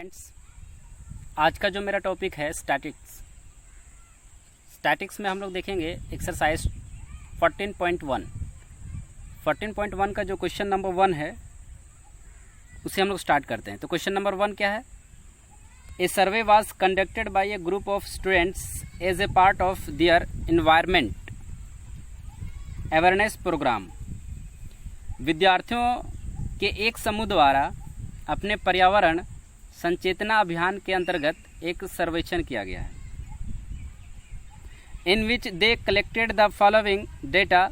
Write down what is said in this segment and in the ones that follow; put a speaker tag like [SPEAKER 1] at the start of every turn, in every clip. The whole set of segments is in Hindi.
[SPEAKER 1] फ्रेंड्स, आज का जो मेरा टॉपिक है स्टैटिक्स में हम लोग देखेंगे एक्सरसाइज 14.1 का जो क्वेश्चन नंबर 1 है उसे हम लोग स्टार्ट करते हैं। तो क्वेश्चन नंबर 1 क्या है? A survey was conducted by a group of students as a part of their environment awareness program. विद्यार्थियों के एक समूह द्वारा अपने पर्यावरण संचेतना अभियान के अंतर्गत एक सर्वेक्षण किया गया है, in which they collected the following data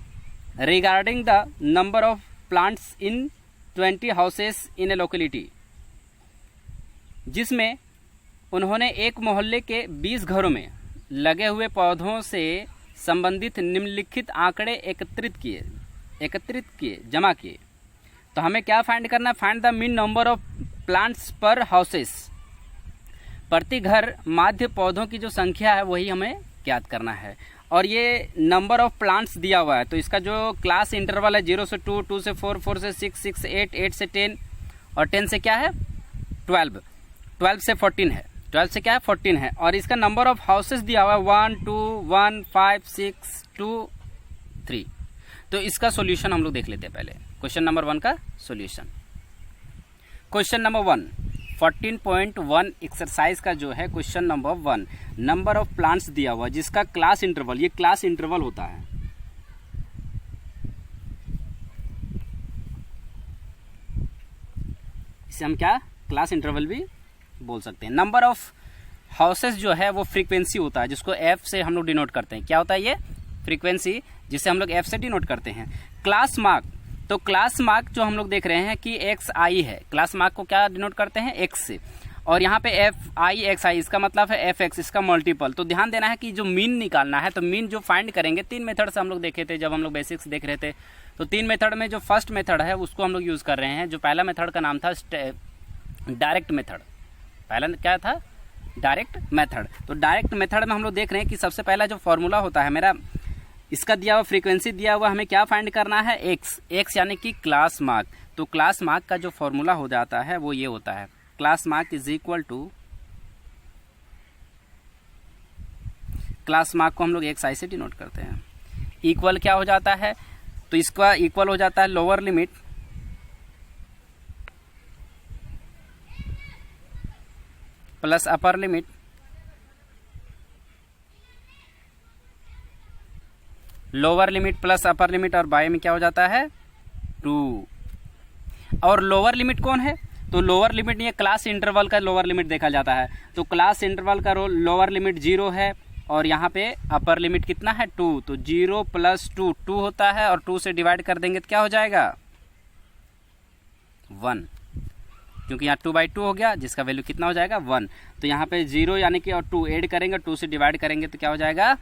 [SPEAKER 1] regarding the number of plants in 20 houses in a locality, जिसमें उन्होंने एक मोहल्ले के 20 घरों में लगे हुए पौधों से संबंधित निम्नलिखित आंकड़े एकत्रित किए जमा किए। तो हमें क्या फाइंड करना है? Find the mean number of plants पर हाउसेस। प्रति घर माध्य पौधों की जो संख्या है वही हमें ज्ञात करना है। और ये नंबर ऑफ प्लांट्स दिया हुआ है, तो इसका जो क्लास इंटरवल है 0 से 2, 2 से 4, 4 से 6, 6 से 8, 8 से 10 और 10 से क्या है 12, 12 से 14 है, 12 से क्या है 14 है। और इसका नंबर ऑफ हाउसेस दिया हुआ है 1, 2, 1, 5, 6, 2, 3। तो इसका सॉल्यूशन हम लोग देख लेते हैं पहले। क्वेश्चन नंबर 1 का सॉल्यूशन। क्वेश्चन नंबर 1 14.1 एक्सरसाइज का जो है question number 1, number of plants दिया हुआ जिसका क्लास इंटरवल, ये क्लास इंटरवल होता है, इसे हम क्या क्लास इंटरवल भी बोल सकते हैं। नंबर ऑफ हाउसेस जो है वो फ्रीक्वेंसी होता है, जिसको एफ से हम लोग डिनोट करते हैं। क्या होता है ये? फ्रीक्वेंसी, जिसे हम लोग एफ से डिनोट करते हैं। क्लास मार्क, तो क्लास मार्क जो हम लोग देख रहे हैं कि एक्स आई है, क्लास मार्क को क्या डिनोट करते हैं? एक्स से। और यहाँ पे एफ आई एक्स आई, इसका मतलब है एफ एक्स, इसका मल्टीपल। तो ध्यान देना है कि जो मीन निकालना है, तो मीन जो फाइंड करेंगे 3 मेथड से हम लोग देखे थे जब हम लोग बेसिक्स देख रहे थे। तो 3 मेथड में जो फर्स्ट मेथड है उसको हम लोग यूज कर रहे हैं। जो पहला मेथड का नाम था डायरेक्ट मेथड। पहला क्या था? Direct method. तो डायरेक्ट मेथड में हम लोग देख रहे हैं कि सबसे पहला जो फॉर्मूला होता है मेरा, इसका दिया हुआ फ्रीक्वेंसी दिया हुआ, हमें क्या फाइंड करना है? एक्स यानी कि क्लास मार्क। तो क्लास मार्क का जो फॉर्मूला हो जाता है वो ये होता है, class mark is equal to, class mark को हम लोग एक्स आई से डिनोट करते हैं। इक्वल क्या हो जाता है? तो इसका इक्वल हो जाता है lower limit plus upper limit lower limit plus upper limit, और बाय में क्या हो जाता है 2। और लोअर लिमिट कौन है? तो लोअर लिमिट ये क्लास इंटरवल का लोअर लिमिट देखा जाता है। तो क्लास इंटरवल का लोअर लिमिट 0 है और यहाँ पे अपर लिमिट कितना है 2। तो 0 प्लस 2 2 होता है, और 2 से डिवाइड कर देंगे तो क्या हो जाएगा 1, क्योंकि यहाँ 2/2 हो गया, जिसका वैल्यू कितना हो जाएगा 1। तो यहाँ पे 0 यानी कि और 2 ऐड करेंगे, 2 से डिवाइड करेंगे तो क्या हो जाएगा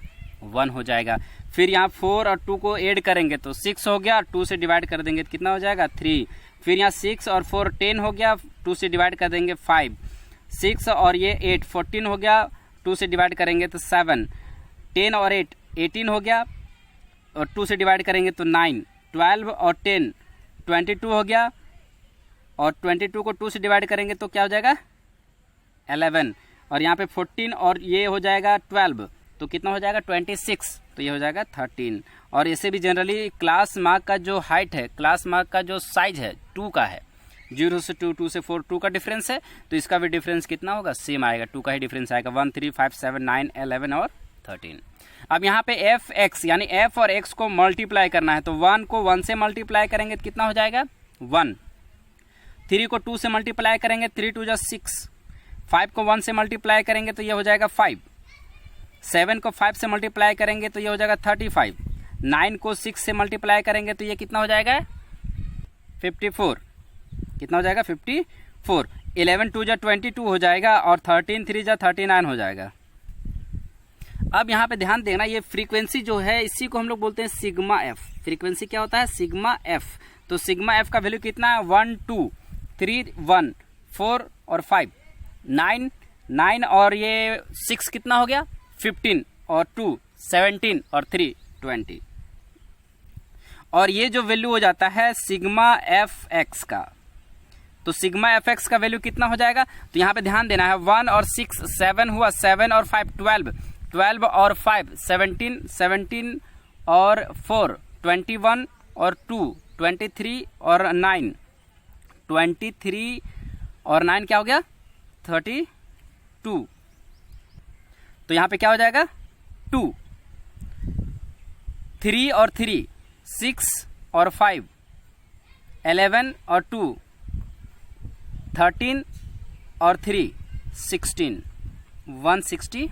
[SPEAKER 1] 1 हो जाएगा। फिर यहाँ 4 और 2 को ऐड करेंगे तो 6 हो गया, 2 से डिवाइड कर देंगे तो कितना हो जाएगा 3। फिर यहाँ 6 और 4 10 हो गया, 2 से डिवाइड कर देंगे 5, 6 और ये 8 14 हो गया, 2 से डिवाइड करेंगे तो 7, 10 और 8 18 हो गया, और 2 से डिवाइड करेंगे तो 9, 12 और 10 22 हो गया, और 22 को 2 से डिवाइड करेंगे तो क्या हो जाएगा 11, और यहाँ पे 14 और ये हो जाएगा 12, तो कितना हो जाएगा 26, तो ये हो जाएगा 13। और ऐसे भी जनरली क्लास मार्क का जो हाइट है, क्लास मार्क का जो साइज है 2 का है, 0 से 2, 2 से 4, 2 का डिफरेंस है, तो इसका भी डिफरेंस कितना होगा? सेम आएगा, 2 का ही डिफरेंस आएगा। 1, 3, 5, 7, 9, 11 और 13। अब यहाँ पे एफ एक्स यानी एफ और एक्स को मल्टीप्लाई करना है, तो 1 को 1 से मल्टीप्लाई करेंगे तो कितना हो जाएगा 1, 3 को 2 से मल्टीप्लाई करेंगे 3 2 6, 5 को 1 से मल्टीप्लाई करेंगे तो ये हो जाएगा 5, 7 को 5 से मल्टीप्लाई करेंगे तो ये हो जाएगा 35, 9 को 6 से मल्टीप्लाई करेंगे तो ये कितना हो जाएगा 54, कितना हो जाएगा 54, 11 2 22 हो जाएगा, और 13 3 39 हो जाएगा। अब यहाँ पे ध्यान देना, ये फ्रीक्वेंसी जो है इसी को हम लोग बोलते हैं सिग्मा एफ। फ्रीक्वेंसी क्या होता है? Sigma F. तो सिग्मा एफ का वैल्यू कितना है? 1 2 3 1 4 और 5 9 9 और ये 6 कितना हो गया 15 और 2 17 और 3 20। और ये जो वैल्यू हो जाता है सिग्मा एफ एक्स का, तो सिग्मा एफ एक्स का वैल्यू कितना हो जाएगा, तो यहाँ पे ध्यान देना है 1 और 6 7 हुआ, 7 और 5 12, 12 और 5 17, 17 और 4 21 और 2 23 और 9 23 और 9 क्या हो गया 32। तो यहाँ पे क्या हो जाएगा 2, 3 और 3 6 और 5 11 और 2 13 और 3 16 162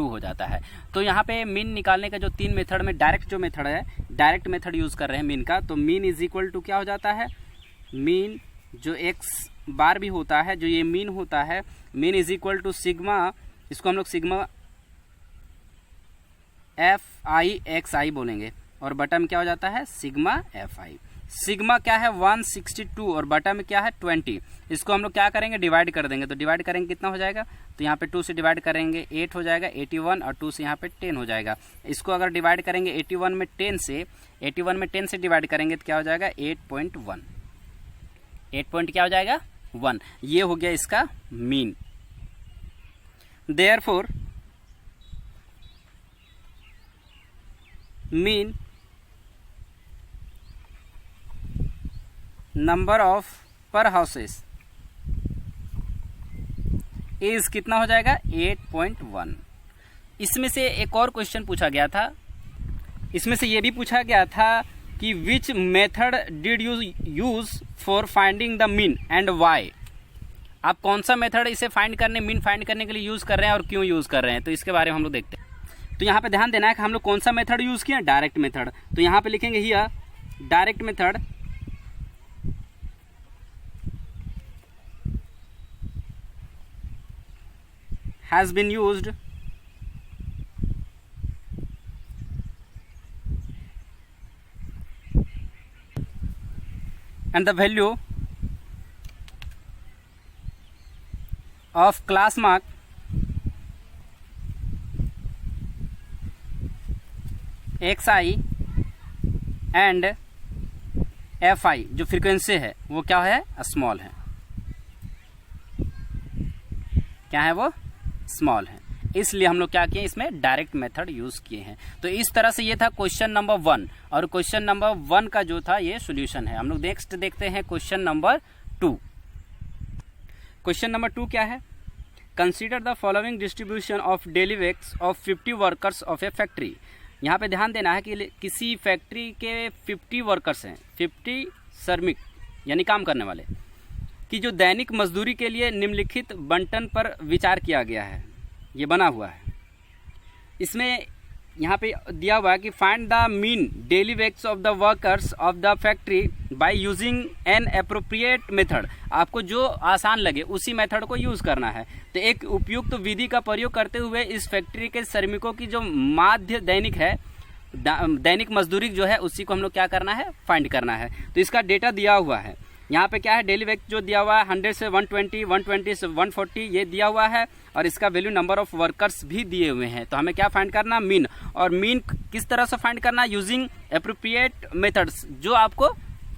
[SPEAKER 1] हो जाता है। तो यहाँ पे मीन निकालने का जो 3 मेथड में डायरेक्ट जो मेथड है, डायरेक्ट मेथड यूज कर रहे हैं मीन का, तो मीन इज इक्वल टू क्या हो जाता है, मीन जो एक्स बार भी होता है, जो ये मीन होता है, mean is equal to sigma, इसको हम लोग sigma F I X I बोलेंगे, और बटा में क्या हो जाता है सिग्मा एफ आई। सिग्मा क्या है 162 और बटा में क्या है 20। इसको हम लोग क्या करेंगे डिवाइड कर देंगे, तो डिवाइड करेंगे कितना हो जाएगा, तो यहाँ पे 2 से डिवाइड करेंगे 8 हो जाएगा 81, और 2 से यहाँ पे 10 हो जाएगा। इसको अगर डिवाइड करेंगे 81 में 10 से डिवाइड करेंगे तो क्या हो जाएगा 8.1, 8 पॉइंट क्या हो जाएगा 1। ये हो गया इसका mean. Therefore mean number of पर हाउसेस इज कितना हो जाएगा 8.1। इसमें से एक और क्वेश्चन पूछा गया था, इसमें से ये भी पूछा गया था कि which method did you use for finding the mean and why. आप कौन सा मेथड इसे फाइंड करने, मीन फाइंड करने के लिए यूज कर रहे हैं और क्यों यूज कर रहे हैं, तो इसके बारे में हम लोग देखते हैं। तो यहाँ पे ध्यान देना है कि हम लोग कौन सा मेथड यूज किया, डायरेक्ट मेथड। तो यहाँ पे लिखेंगे here direct method has been used and the value of class mark xi and fi जो फ्रीक्वेंसी है वो क्या है स्मॉल है, क्या है वो स्मॉल है, इसलिए हम लोग क्या किए इसमें डायरेक्ट मेथड यूज किए हैं। तो इस तरह से ये था क्वेश्चन नंबर 1, और क्वेश्चन नंबर 1 का जो था ये सॉल्यूशन है। हम लोग नेक्स्ट देखते हैं क्वेश्चन नंबर 2। क्वेश्चन नंबर 2 क्या है, consider the following distribution of daily wages of 50 workers of a factory. यहाँ पे ध्यान देना है कि किसी फैक्ट्री के 50 वर्कर्स हैं, 50 श्रमिक यानी काम करने वाले, कि जो दैनिक मजदूरी के लिए निम्नलिखित बंटन पर विचार किया गया है। ये बना हुआ है, इसमें यहाँ पे दिया हुआ है कि find the mean daily wages of the workers of the factory by using an appropriate method. आपको जो आसान लगे उसी मेथड को यूज करना है। तो एक उपयुक्त विधि का प्रयोग करते हुए इस फैक्ट्री के श्रमिकों की जो माध्य दैनिक है, दैनिक मजदूरी जो है, उसी को हम लोग क्या करना है फाइंड करना है। तो इसका डेटा दिया हुआ है, यहाँ पे क्या है डेली वेक्स जो दिया हुआ है 100 से 120, 120 से 140 ये दिया हुआ है, और इसका वैल्यू नंबर ऑफ वर्कर्स भी दिए हुए हैं। तो हमें क्या फाइंड करना मीन, और मीन किस तरह से फाइंड करना यूजिंग एप्रोप्रिएट मेथड्स, जो आपको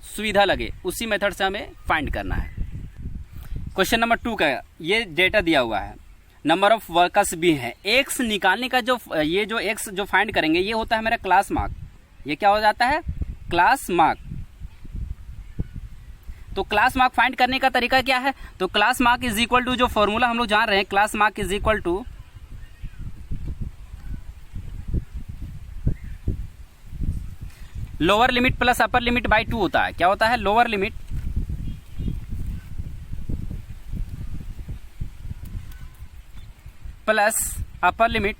[SPEAKER 1] सुविधा लगे उसी मेथड से हमें फाइंड करना है। क्वेश्चन नंबर 2 का ये डेटा दिया हुआ है, नंबर ऑफ वर्कर्स भी है। एक्स निकालने का जो ये जो एक्स जो फाइंड करेंगे ये होता है मेरा क्लास मार्क, ये क्या हो जाता है क्लास मार्क। तो क्लास मार्क फाइंड करने का तरीका क्या है, तो class mark is equal to जो फॉर्मूला हम लोग जान रहे हैं, class mark is equal to lower limit plus upper limit by 2 होता है। क्या होता है lower limit plus upper limit,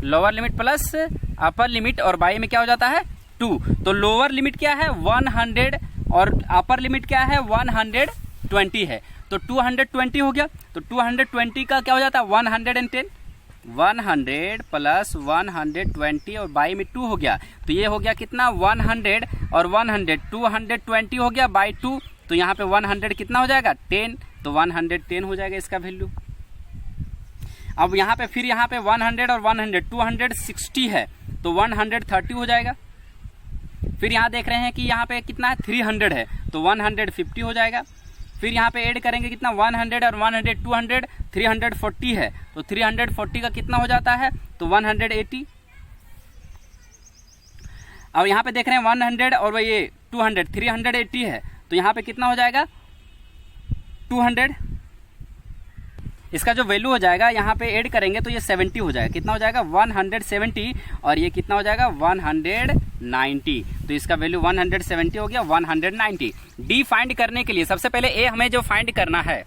[SPEAKER 1] lower limit plus upper limit, और बाई में क्या हो जाता है 2। तो लोअर लिमिट क्या है 100 और अपर लिमिट क्या है 120 है, तो 220 हो गया। तो 220 का क्या हो जाता है 110, 100 प्लस 120 और बाई में 2 हो गया, तो ये हो गया कितना 100 और 100 220 हो गया बाई 2, तो यहाँ पे 100 कितना हो जाएगा 10, तो 110 हो जाएगा इसका वैल्यू। अब यहाँ पे फिर यहाँ पे 100 और 100 260 है, तो 130 हो जाएगा। फिर यहाँ देख रहे हैं कि यहाँ पे कितना है 300 है तो 150 हो जाएगा। फिर यहाँ पे ऐड करेंगे कितना 100 और 100 200 340 है तो 340 का कितना हो जाता है तो 180। अब यहाँ पे देख रहे हैं 100 और ये 200 380 है तो यहाँ पे कितना हो जाएगा 200। इसका जो वैल्यू हो जाएगा यहाँ पे ऐड करेंगे तो ये 70 हो जाएगा। कितना हो जाएगा 170 और ये कितना हो जाएगा 190। तो इसका वैल्यू 170 हो गया 190। डी फाइंड करने के लिए सबसे पहले ए हमें जो फाइंड करना है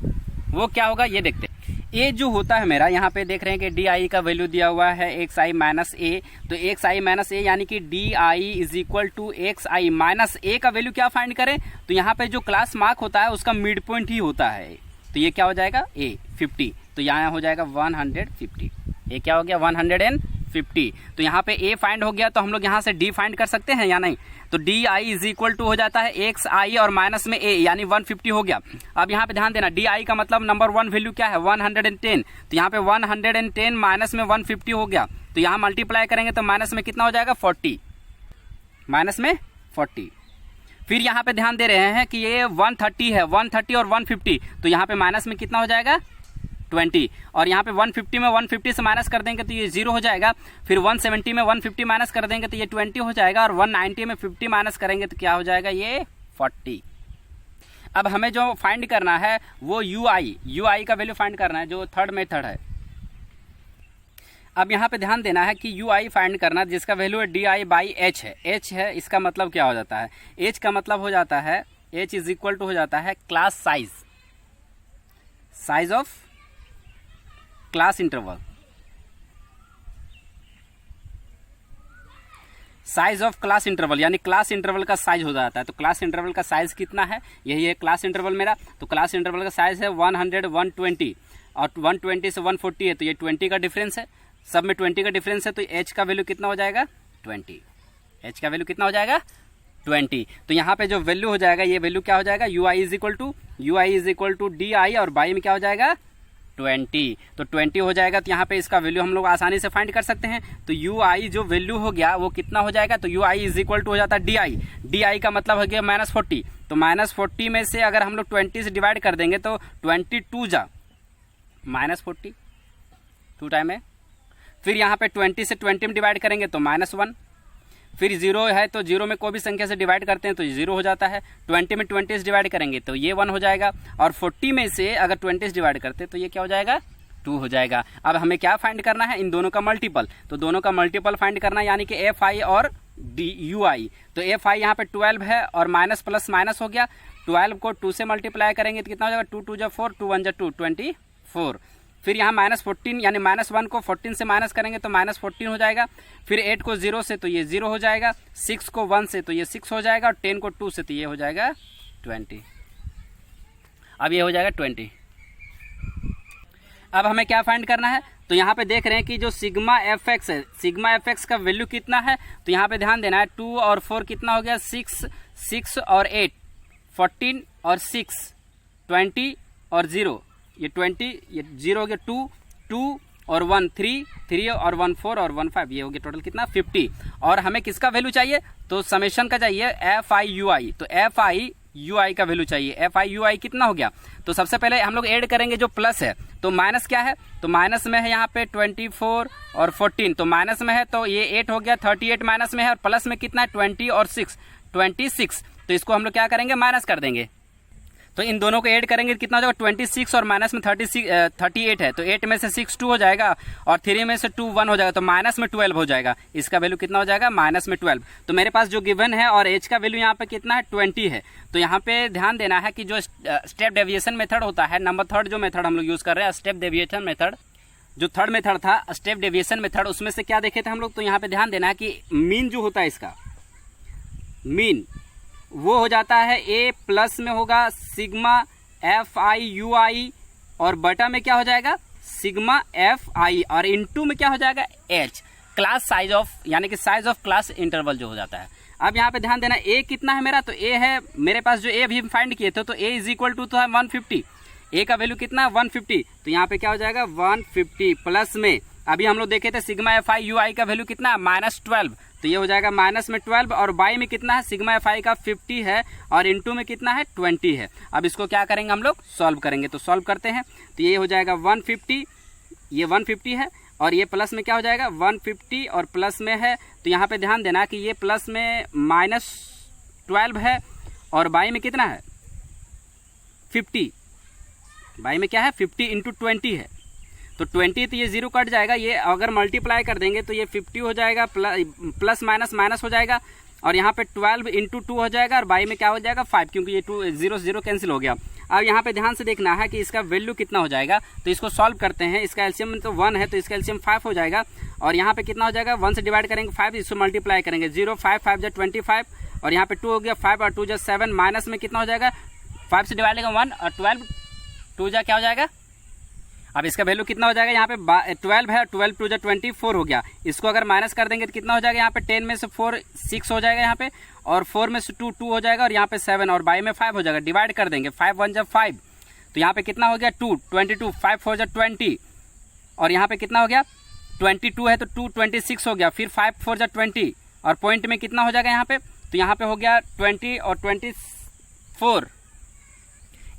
[SPEAKER 1] वो क्या होगा ये देखते हैं। ए जो होता है मेरा यहाँ पे देख रहे हैं कि डी आई का वैल्यू दिया हुआ है एक्स आई माइनस ए। तो एक्स आई माइनस ए यानी कि D I is equal to X I minus A का वैल्यू क्या फाइंड करें तो यहाँ पे जो क्लास मार्क होता है उसका मिड पॉइंट ही होता है। तो ये क्या हो जाएगा ए 50 तो यहाँ हो जाएगा 150। ये क्या हो गया 150। तो यहाँ पे ए फाइंड हो गया तो हम लोग यहाँ से डी फाइंड कर सकते हैं या नहीं। तो D I is equal to हो जाता है एक्स आई और माइनस में ए यानी 150 हो गया। अब यहाँ पे ध्यान देना डी आई का मतलब नंबर 1 वैल्यू क्या है 110। तो यहाँ पे 110 माइनस में 150 हो गया तो यहाँ मल्टीप्लाई करेंगे तो माइनस में कितना हो जाएगा 40 माइनस में 40। फिर यहाँ पे ध्यान दे रहे हैं कि ये 130 है 130 और 150 तो यहाँ पे माइनस में कितना हो जाएगा 20 और यहाँ पे 150 में 150 से माइनस कर देंगे तो ये 0 हो जाएगा। फिर 170 में 150 माइनस कर देंगे तो ये 20 हो जाएगा और 190 में 50 माइनस करेंगे तो क्या हो जाएगा ये 40। अब हमें जो फाइंड करना है वो ui का वैल्यू फाइंड करना है जो थर्ड मेथड है। अब यहाँ पे ध्यान देना है कि ui फाइंड करना जिसका वैल्यू है di बाई h है। h है इसका मतलब क्या हो जाता है h का मतलब हो जाता है h इज इक्वल टू हो जाता है class size of class interval. Size of class interval यानी क्लास इंटरवल का साइज हो जाता है। तो क्लास इंटरवल का साइज कितना है यही है क्लास इंटरवल मेरा। तो क्लास इंटरवल का साइज है 100 120 और 120 से 140 है तो ये 20 का डिफरेंस है। सब में 20 का डिफरेंस है तो h का वैल्यू कितना हो जाएगा 20। h का वैल्यू कितना हो जाएगा 20। तो यहाँ पे जो वैल्यू हो जाएगा ये वैल्यू क्या हो जाएगा ui is equal to D I और बाई में क्या हो जाएगा 20। तो 20 हो जाएगा तो यहाँ पे इसका वैल्यू हम लोग आसानी से फाइंड कर सकते हैं। तो ui जो वैल्यू हो गया वो कितना हो जाएगा तो ui इज इक्वल टू हो जाता है डी आई का मतलब हो गया -40। तो -40 में से अगर हम लोग 20 से डिवाइड कर देंगे तो 22 जा -40 2 टाइम है। फिर यहाँ पे 20 से 20 में डिवाइड करेंगे तो -1। फिर 0 है तो 0 में कोई भी संख्या से डिवाइड करते हैं तो 0 हो जाता है। 20 में 20 से डिवाइड करेंगे तो ये 1 हो जाएगा और 40 में से अगर 20 से डिवाइड करते हैं तो ये क्या हो जाएगा 2 हो जाएगा। अब हमें क्या फाइंड करना है इन दोनों का मल्टीपल। तो दोनों का मल्टीपल फाइंड करना है यानी कि एफ आई और ui। तो एफ आई यहाँ पे 12 है और माइनस प्लस माइनस हो गया। 12 को 2 से मल्टीप्लाई करेंगे तो कितना हो जाएगा 2 2 जा 4 2 1 जा 2 24। फिर यहाँ -14 यानी -1 को 14 से माइनस करेंगे तो -14 हो जाएगा। फिर 8 को 0 से तो ये 0 हो जाएगा। 6 को 1 से तो ये 6 हो जाएगा और 10 को 2 से तो ये हो जाएगा 20। अब ये हो जाएगा 20। अब हमें क्या फाइंड करना है तो यहाँ पे देख रहे हैं कि जो सिग्मा एफ एक्स है सिग्मा एफ एक्स का वैल्यू कितना है। तो यहाँ पे ध्यान देना है 2 और 4 कितना हो गया 6 और 8 14 और 6 20 और 0 ये 20 ये 0 हो गया 2 और 1 3 और 1 4 और 1 5 ये हो गया टोटल कितना 50। और हमें किसका वैल्यू चाहिए तो समेशन का चाहिए एफ आई यू आई। तो एफ आई यू आई का वैल्यू चाहिए। एफ आई यू आई कितना हो गया तो सबसे पहले हम लोग ऐड करेंगे जो प्लस है। तो माइनस क्या है तो माइनस में है यहाँ पे 24 और 14 तो माइनस में है तो ये 8 हो गया 38 माइनस में है और प्लस में कितना है 20 और 6 26। तो इसको हम लोग क्या करेंगे माइनस कर देंगे। तो इन दोनों को ऐड करेंगे कितना हो जाएगा 26 और माइनस में 38 है तो 8 में से 6 2 हो जाएगा और 3 में से 2 1 हो जाएगा तो माइनस में 12 हो जाएगा। इसका वैल्यू कितना हो जाएगा माइनस में 12। तो मेरे पास जो गिवन है और एच का वैल्यू यहाँ पे कितना है 20 है। तो यहाँ पे ध्यान देना है कि जो स्टेप डेविएशन मेथड होता है नंबर थर्ड जो मेथड हम लोग यूज कर रहे हैं स्टेप डेविएशन मेथड जो थर्ड मेथड था स्टेप डेविएशन मेथड उसमें से क्या देखे थे हम लोग। तो यहाँ पे ध्यान देना है कि मीन जो होता है इसका मीन वो हो जाता है ए प्लस में होगा सिग्मा एफ आई यू आई और बटा में क्या हो जाएगा सिग्मा एफ आई और इनटू में क्या हो जाएगा एच क्लास साइज ऑफ यानी कि साइज ऑफ क्लास इंटरवल जो हो जाता है। अब यहाँ पे ध्यान देना ए कितना है मेरा तो ए है मेरे पास जो ए अभी फाइंड किए थे तो ए इज इक्वल टू था 150। ए का वैल्यू कितना है 150 तो यहाँ पे क्या हो जाएगा 150 प्लस में अभी हम लोग देखे थे सिग्मा एफ आई यू आई का वैल्यू कितना है -12 तो ये हो जाएगा माइनस में 12 और बाई में कितना है, सिग्मा Fi का 50 है और इनटू में कितना है 20 है। अब इसको क्या करेंगे हम लोग, सॉल्व करेंगे। तो सॉल्व करते हैं तो ये हो जाएगा 150, ये 150 है और ये प्लस में क्या हो जाएगा 150 और प्लस में है, तो यहाँ पे ध्यान देना कि ये प्लस में -12 है और बाई में कितना है 50, बाई में क्या है 50 इंटू 20 है, तो 20 तो ये 0 कट जाएगा, ये अगर मल्टीप्लाई कर देंगे तो ये 50 हो जाएगा, प्लस माइनस माइनस हो जाएगा और यहाँ पे 12 इंटू 2 हो जाएगा और बाई में क्या हो जाएगा 5, क्योंकि ये 2 0 0 कैंसिल हो गया। अब यहाँ पे ध्यान से देखना है कि इसका वैल्यू कितना हो जाएगा, तो इसको सॉल्व करते हैं। इसका एलसीएम तो 1 है तो इसका एलसीएम 5 हो जाएगा और यहाँ पे कितना हो जाएगा 1 से डिवाइड करेंगे 5, इसको मल्टीप्लाई करेंगे 0 5 5 जा 25 और यहाँ पे 2 हो गया 5 और 2 जा 7, माइनस में कितना हो जाएगा 5 से डिवाइड करेंगे 1 और 12 2 जा क्या हो जाएगा, अब इसका वैल्यू कितना हो जाएगा, यहाँ पे 12 है, 12 2 जा 24 हो गया। इसको अगर माइनस कर देंगे तो कितना हो जाएगा, यहाँ पे 10 में से 4 6 हो जाएगा यहाँ पे और 4 में से 2 2 हो जाएगा और यहाँ पे 7 और बाई में 5 हो जाएगा। डिवाइड कर देंगे 5 1 जा 5, तो यहाँ पे कितना हो गया 2 22, 5 4 जा 20 और यहाँ पे कितना हो गया 22 है तो 2 26 हो गया, फिर 5 4 जा 20 और पॉइंट में कितना हो जाएगा यहाँ पे, तो यहाँ पे हो गया 20 और 24,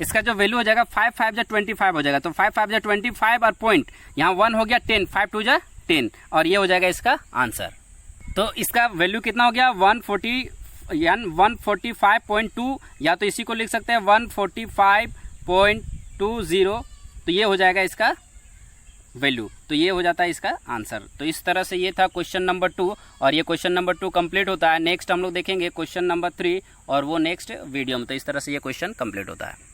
[SPEAKER 1] इसका जो वैल्यू हो जाएगा 5 5 जा 25 हो जाएगा, तो 5 5 जा 25 और पॉइंट यहाँ 1 हो गया 10, 5 2 जा 10 और ये हो जाएगा इसका आंसर। तो इसका वैल्यू कितना हो गया 145.2 या तो इसी को लिख सकते हैं 145.20, तो ये हो जाएगा इसका वैल्यू, तो ये हो जाता है इसका आंसर। तो इस तरह से ये था क्वेश्चन नंबर 2 और ये क्वेश्चन नंबर 2 कंप्लीट होता है। नेक्स्ट हम लोग देखेंगे क्वेश्चन नंबर 3 और वो नेक्स्ट वीडियो में। तो इस तरह से ये क्वेश्चन कंप्लीट होता है।